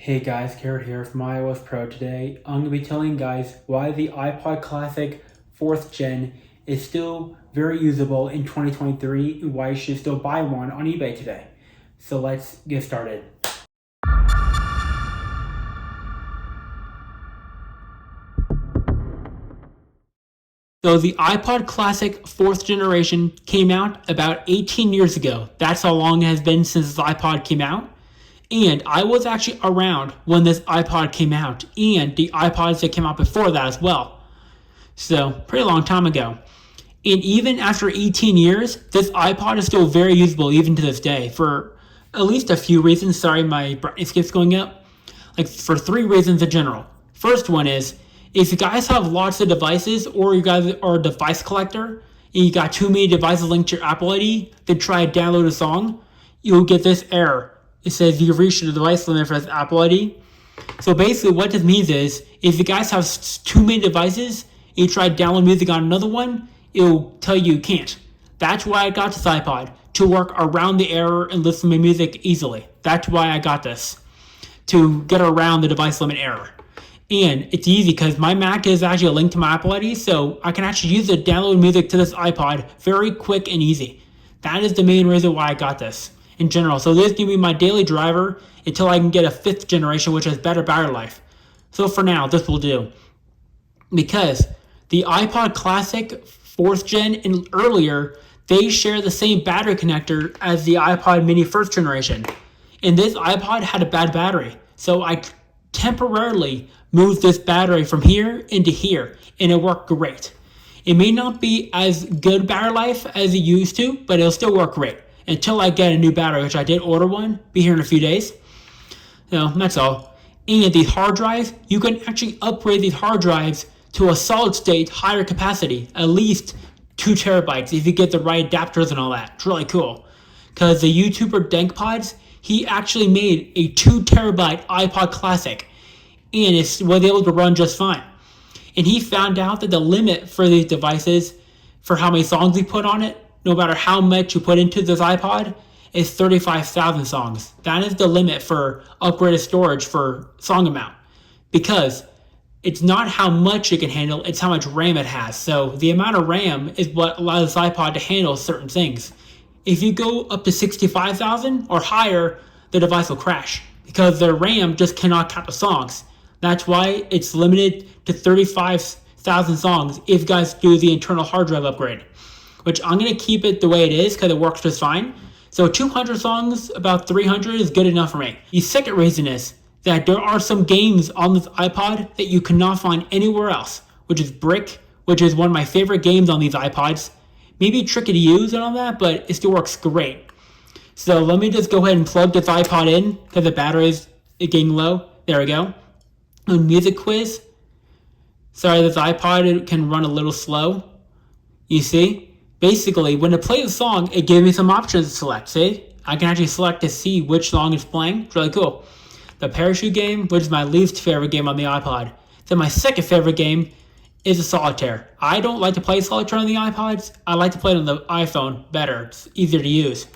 Hey guys, Garrett here from iOS Pro. Today, I'm going to be telling you guys why the iPod Classic 4th Gen is still very usable in 2023 and why you should still buy one on eBay today. So let's get started. So the iPod Classic 4th generation came out about 18 years ago. That's how long it has been since the iPod came out. And I was actually around when this iPod came out and the iPods that came out before that as well. So, pretty long time ago. And even after 18 years, this iPod is still very usable even to this day for at least a few reasons. Sorry, my brightness keeps going up. Like for three reasons in general. First one is, if you guys have lots of devices or you guys are a device collector and you got too many devices linked to your Apple ID, then try to download a song, you'll get this error. It says you've reached the device limit for this Apple ID. So basically what this means is, if you guys have too many devices and you try to download music on another one, it'll tell you can't. That's why I got this iPod, to work around the error and listen to music easily. That's why I got this, to get around the device limit error. And it's easy because my Mac is actually a link to my Apple ID, so I can actually use it to download music to this iPod very quick and easy. That is the main reason why I got this in general. So this is going to be my daily driver until I can get a 5th generation, which has better battery life. So for now, this will do. Because the iPod Classic 4th Gen and earlier, they share the same battery connector as the iPod Mini 1st generation. And this iPod had a bad battery. So I temporarily moved this battery from here into here, and it worked great. It may not be as good battery life as it used to, but it'll still work great until I get a new battery, which I did order one, be here in a few days. That's all. And these hard drives, you can actually upgrade these hard drives to a solid state higher capacity, at least 2 terabytes if you get the right adapters and all that. It's really cool. Because the YouTuber DankPods, he actually made a 2 terabyte iPod Classic and it was able to run just fine. And he found out that the limit for these devices, for how many songs you put on it, no matter how much you put into this iPod, is 35,000 songs. That is the limit for upgraded storage for song amount. Because it's not how much it can handle, it's how much RAM it has. So the amount of RAM is what allows this iPod to handle certain things. If you go up to 65,000 or higher, the device will crash because the RAM just cannot count the songs. That's why it's limited to 35,000 songs if you guys do the internal hard drive upgrade, which I'm going to keep it the way it is because it works just fine. So 200 songs, about 300 is good enough for me. The second reason is that there are some games on this iPod that you cannot find anywhere else, which is Brick, which is one of my favorite games on these iPods. Maybe tricky to use and all that, but it still works great. So let me just go ahead and plug this iPod in because the battery is getting low. There we go. On Music Quiz. Sorry, this iPod can run a little slow. You see? Basically, when it plays a song, it gives me some options to select. See? I can actually select to see which song is playing. It's really cool. The Parachute game, which is my least favorite game on the iPod. Then my second favorite game is a Solitaire. I don't like to play Solitaire on the iPods. I like to play it on the iPhone better. It's easier to use.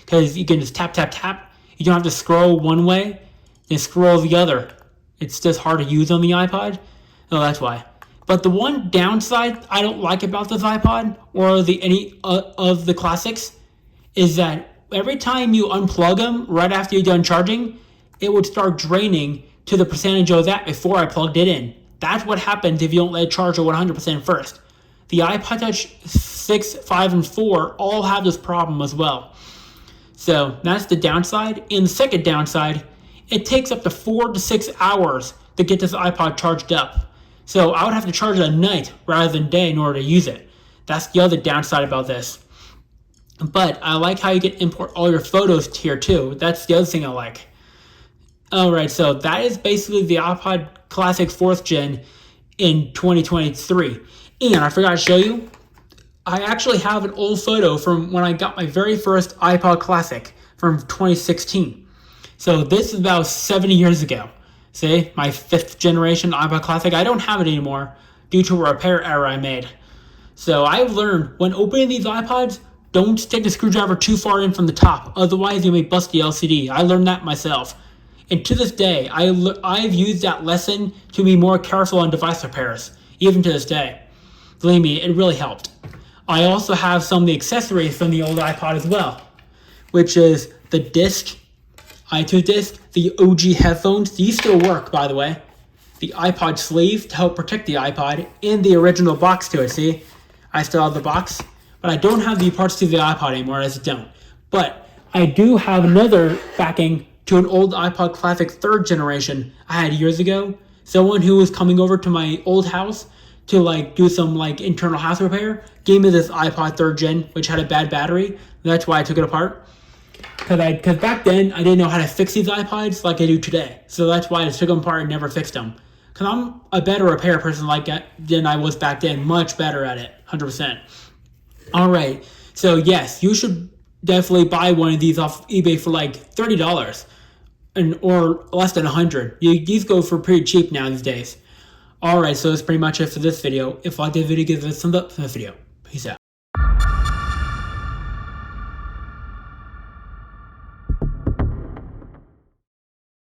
Because you can just tap, tap, tap. You don't have to scroll one way, then scroll the other. It's just hard to use on the iPod. So that's why. But the one downside I don't like about this iPod or any of the classics is that every time you unplug them right after you're done charging, it would start draining to the percentage of that before I plugged it in. That's what happens if you don't let it charge at 100% first. The iPod Touch 6, 5, and 4 all have this problem as well. So that's the downside. And the second downside, it takes up to 4 to 6 hours to get this iPod charged up. So I would have to charge it at night rather than day in order to use it. That's the other downside about this. But I like how you can import all your photos here too. That's the other thing I like. Alright, so that is basically the iPod Classic 4th Gen in 2023. And I forgot to show you, I actually have an old photo from when I got my very first iPod Classic from 2016. So this is about 70 years ago. See, my 5th generation iPod Classic. I don't have it anymore due to a repair error I made. So I've learned when opening these iPods, don't stick the screwdriver too far in from the top. Otherwise, you may bust the LCD. I learned that myself. And to this day, I've used that lesson to be more careful on device repairs, even to this day. Believe me, it really helped. I also have some of the accessories from the old iPod as well, which is the disc, iTunes disc, the OG headphones. These still work, by the way. The iPod sleeve to help protect the iPod, and the original box to it. See, I still have the box, but I don't have the parts to the iPod anymore, as I don't. But I do have another backing to an old iPod Classic 3rd generation I had years ago. Someone who was coming over to my old house to do some internal house repair gave me this iPod 3rd gen, which had a bad battery. That's why I took it apart. Because back then I didn't know how to fix these iPods like I do today. So that's why I just took them apart and never fixed them. Because I'm a better repair person than I was back then. Much better at it. 100%. Alright. So yes, you should definitely buy one of these off eBay for $30 or less than $100. These go for pretty cheap now these days. Alright, so that's pretty much it for this video. If you liked this video, give it a thumbs up for this video. Peace out.